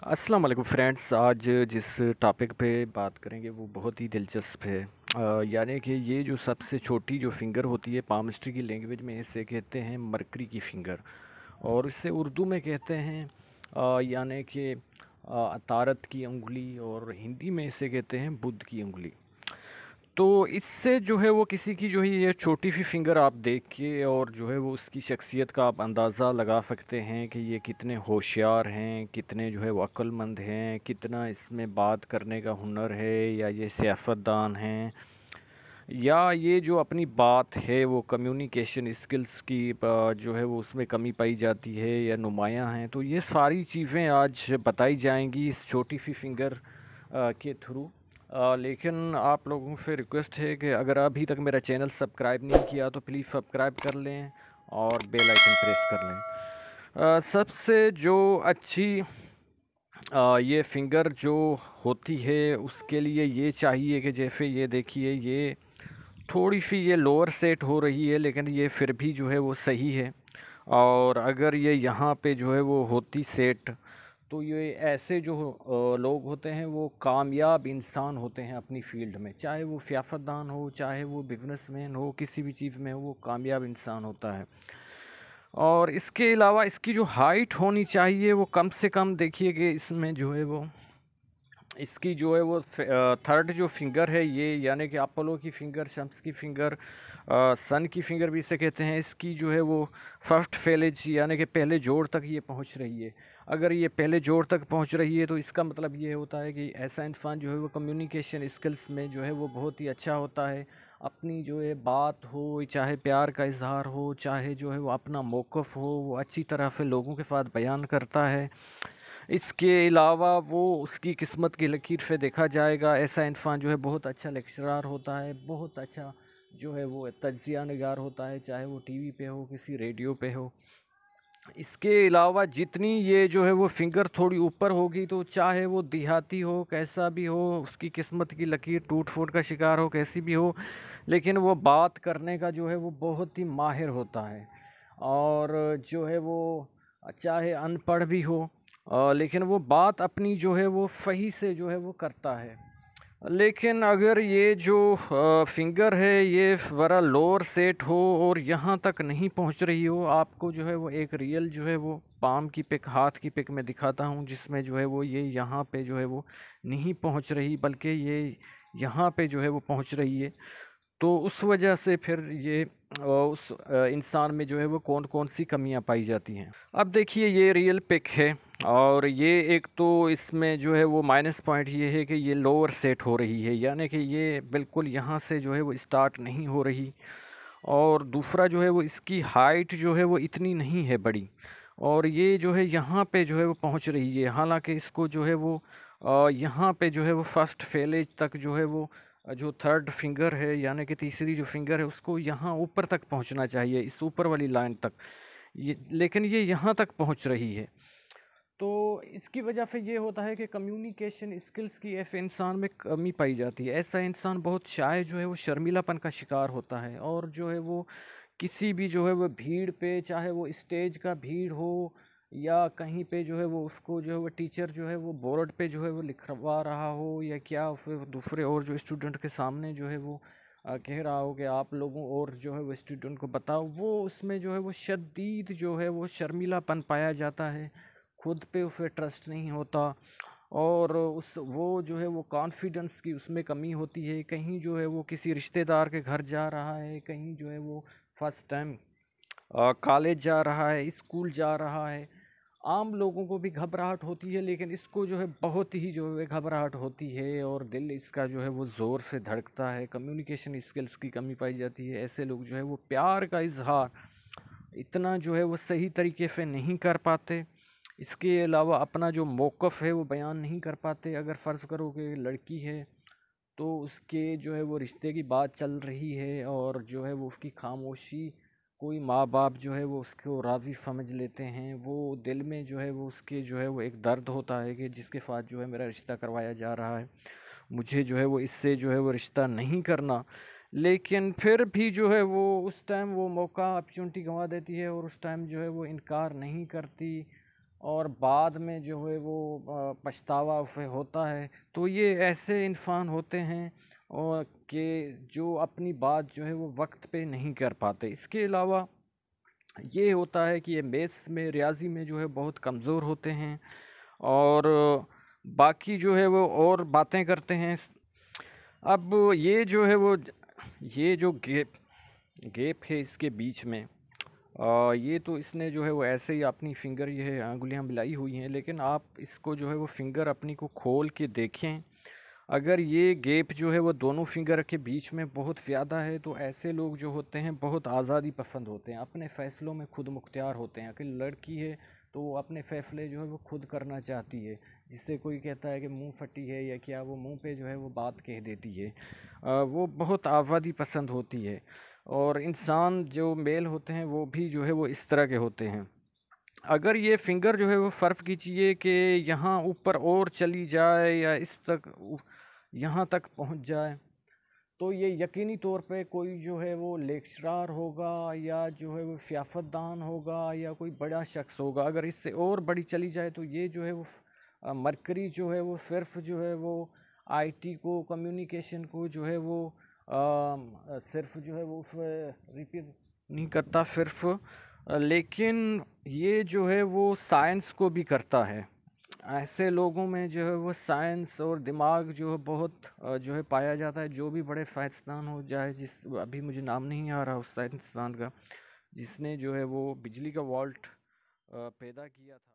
अस्सलाम वालेकुम फ्रेंड्स। आज जिस टॉपिक पे बात करेंगे वो बहुत ही दिलचस्प है। यानी कि ये जो सबसे छोटी जो फिंगर होती है, पामस्ट्री की लैंग्वेज में इसे कहते हैं मरकरी की फिंगर, और इसे उर्दू में कहते हैं यानी कि अतारत की उंगली, और हिंदी में इसे कहते हैं बुध की उंगली। तो इससे जो है वो किसी की जो है ये छोटी सी फिंगर आप देख के और जो है वो उसकी शख्सियत का आप अंदाज़ा लगा सकते हैं कि ये कितने होशियार हैं, कितने जो है वो अक्लमंद हैं, कितना इसमें बात करने का हुनर है, या ये सियासतदान हैं, या ये जो अपनी बात है वो कम्युनिकेशन स्किल्स की जो है वो उसमें कमी पाई जाती है या नुमायाँ हैं। तो ये सारी चीज़ें आज बताई जाएंगी इस छोटी सी फिंगर के थ्रू। लेकिन आप लोगों से रिक्वेस्ट है कि अगर अभी तक मेरा चैनल सब्सक्राइब नहीं किया तो प्लीज़ सब्सक्राइब कर लें और बेल आइकन प्रेस कर लें। सबसे जो अच्छी ये फिंगर जो होती है उसके लिए ये चाहिए कि जैसे ये देखिए, ये थोड़ी सी ये लोअर सेट हो रही है, लेकिन ये फिर भी जो है वो सही है। और अगर ये यहाँ पे जो है वो होती सेट, तो ये ऐसे जो लोग होते हैं वो कामयाब इंसान होते हैं अपनी फील्ड में, चाहे वो सियासतदान हो, चाहे वो बिजनेसमैन हो, किसी भी चीज़ में हो वो कामयाब इंसान होता है। और इसके अलावा इसकी जो हाइट होनी चाहिए वो कम से कम, देखिए कि इसमें जो है वो इसकी जो है वो थर्ड जो फिंगर है ये, यानी कि अपोलो की फिंगर, शम्स की फिंगर, सन की फिंगर भी इसे कहते हैं, इसकी जो है वो फर्स्ट फेलेज यानी कि पहले जोड़ तक ये पहुंच रही है। अगर ये पहले जोड़ तक पहुंच रही है तो इसका मतलब ये होता है कि ऐसा इंसान जो है वो कम्युनिकेशन स्किल्स में जो है वो बहुत ही अच्छा होता है। अपनी जो है बात हो, चाहे प्यार का इजहार हो, चाहे जो है वो अपना मौक़िफ़ हो, वो अच्छी तरह से लोगों के साथ बयान करता है। इसके अलावा वो उसकी किस्मत की लकीर से देखा जाएगा, ऐसा इंसान जो है बहुत अच्छा लेक्चरार होता है, बहुत अच्छा जो है वो तज्ज़िया निगार होता है, चाहे वो टीवी पे हो, किसी रेडियो पे हो। इसके अलावा जितनी ये जो है वो फिंगर थोड़ी ऊपर होगी, तो चाहे वो देहाती हो, कैसा भी हो, उसकी किस्मत की लकीर टूट फूट का शिकार हो, कैसी भी हो, लेकिन वो बात करने का जो है वो बहुत ही माहिर होता है। और जो है वो चाहे अनपढ़ भी हो, लेकिन वो बात अपनी जो है वो सही से जो है वो करता है। लेकिन अगर ये जो फिंगर है ये ज़रा लोअर सेट हो और यहाँ तक नहीं पहुँच रही हो, आपको जो है वो एक रियल जो है वो पाम की पिक, हाथ की पिक मैं दिखाता हूँ, जिसमें जो है वो ये यहाँ पे जो है वो नहीं पहुँच रही, बल्कि ये यहाँ पे जो है वो पहुँच रही है। तो उस वजह से फिर ये उस इंसान में जो है वो कौन कौन सी कमियां पाई जाती हैं। अब देखिए ये रियल पिक है, और ये एक तो इसमें जो है वो माइनस पॉइंट ये है कि ये लोअर सेट हो रही है, यानी कि ये बिल्कुल यहाँ से जो है वो स्टार्ट नहीं हो रही। और दूसरा जो है वो इसकी हाइट जो है वो इतनी नहीं है बड़ी, और ये जो है यहाँ पे जो है वो पहुँच रही है, हालांकि इसको जो है वो यहाँ पे जो है वो फर्स्ट फेलेज तक जो है वो जो थर्ड फिंगर है यानी कि तीसरी जो फिंगर है उसको यहाँ ऊपर तक पहुँचना चाहिए, इस ऊपर वाली लाइन तक, ये लेकिन ये यहाँ तक पहुँच रही है। तो इसकी वजह से ये होता है कि कम्युनिकेशन स्किल्स की ऐसे इंसान में कमी पाई जाती है। ऐसा इंसान बहुत शाय जो है वो शर्मीलापन का शिकार होता है, और जो है वो किसी भी जो है वो भीड़ पे, चाहे वो स्टेज का भीड़ हो या कहीं पे जो है वो उसको जो है वो टीचर जो है वो बोर्ड पे जो है वो लिखवा रहा हो, या क्या फिर दूसरे और जो स्टूडेंट के सामने जो है वो कह रहा हो कि आप लोगों और जो है वो स्टूडेंट को बताओ, वो उसमें जो है वो शदीद जो है वो शर्मीलापन पाया जाता है, खुद पे उसे ट्रस्ट नहीं होता, और उस वो जो है वो कॉन्फिडेंस की उसमें कमी होती है। कहीं जो है वो किसी रिश्तेदार के घर जा रहा है, कहीं जो है वो फर्स्ट टाइम कॉलेज जा रहा है, स्कूल जा रहा है, आम लोगों को भी घबराहट होती है, लेकिन इसको जो है बहुत ही जो है घबराहट होती है, और दिल इसका जो है वो ज़ोर से धड़कता है। कम्युनिकेशन स्किल्स की कमी पाई जाती है। ऐसे लोग जो है वो प्यार का इजहार इतना जो है वो सही तरीके से नहीं कर पाते। इसके अलावा अपना जो मौक़िफ़ है वो बयान नहीं कर पाते। अगर फ़र्ज़ करो कि लड़की है, तो उसके जो है वो रिश्ते की बात चल रही है, और जो है वो उसकी खामोशी कोई माँ बाप जो है वो उसको राज़ी समझ लेते हैं। वो दिल में जो है वो उसके जो है वो एक दर्द होता है कि जिसके साथ जो है मेरा रिश्ता करवाया जा रहा है, मुझे जो है वो इससे जो है वो रिश्ता नहीं करना। लेकिन फिर भी जो है वो उस टाइम वो मौका, अपॉर्चुनिटी गंवा देती है, और उस टाइम जो है वो इनकार नहीं करती। और बाद में जो है वो पछतावा उसे होता है। तो ये ऐसे इंसान होते हैं और कि जो अपनी बात जो है वो वक्त पे नहीं कर पाते। इसके अलावा ये होता है कि ये मैथ्स में, रियाजी में जो है बहुत कमज़ोर होते हैं और बाकी जो है वो और बातें करते हैं। अब ये जो है वो ये जो गैप है इसके बीच में, ये तो इसने जो है वो ऐसे ही अपनी फिंगर ये है अंगुलियां मिलाई हुई हैं, लेकिन आप इसको जो है वो फिंगर अपनी को खोल के देखें। अगर ये गैप जो है वो दोनों फिंगर के बीच में बहुत ज़्यादा है तो ऐसे लोग जो होते हैं बहुत आज़ादी पसंद होते हैं, अपने फ़ैसलों में खुद मुख्तियार होते हैं। अगर लड़की है तो वो अपने फ़ैसले जो है वो खुद करना चाहती है, जिससे कोई कहता है कि मुंह फटी है या क्या, वो मुंह पे जो है वो बात कह देती है। वो बहुत आज़ादी पसंद होती है। और इंसान जो मेल होते हैं वो भी जो है वो इस तरह के होते हैं। अगर ये फिंगर जो है वो फ़र्क कीजिए कि यहाँ ऊपर और चली जाए या इस तक यहाँ तक पहुँच जाए, तो ये यकीनी तौर पे कोई जो है वो लेक्चरार होगा या जो है वो सियासतदान होगा या कोई बड़ा शख्स होगा। अगर इससे और बड़ी चली जाए तो ये जो है वो मरकरी जो है वो सिर्फ जो है वो आईटी को, कम्युनिकेशन को जो है वो सिर्फ जो है वो उसमें रिपेयर नहीं करता सिर्फ, लेकिन ये जो है वो साइंस को भी करता है। ऐसे लोगों में जो है वो साइंस और दिमाग जो है बहुत जो है पाया जाता है। जो भी बड़े साइंसदान हो जाए, जिस अभी मुझे नाम नहीं आ रहा उस साइंसदान का, जिसने जो है वो बिजली का वॉल्ट पैदा किया था।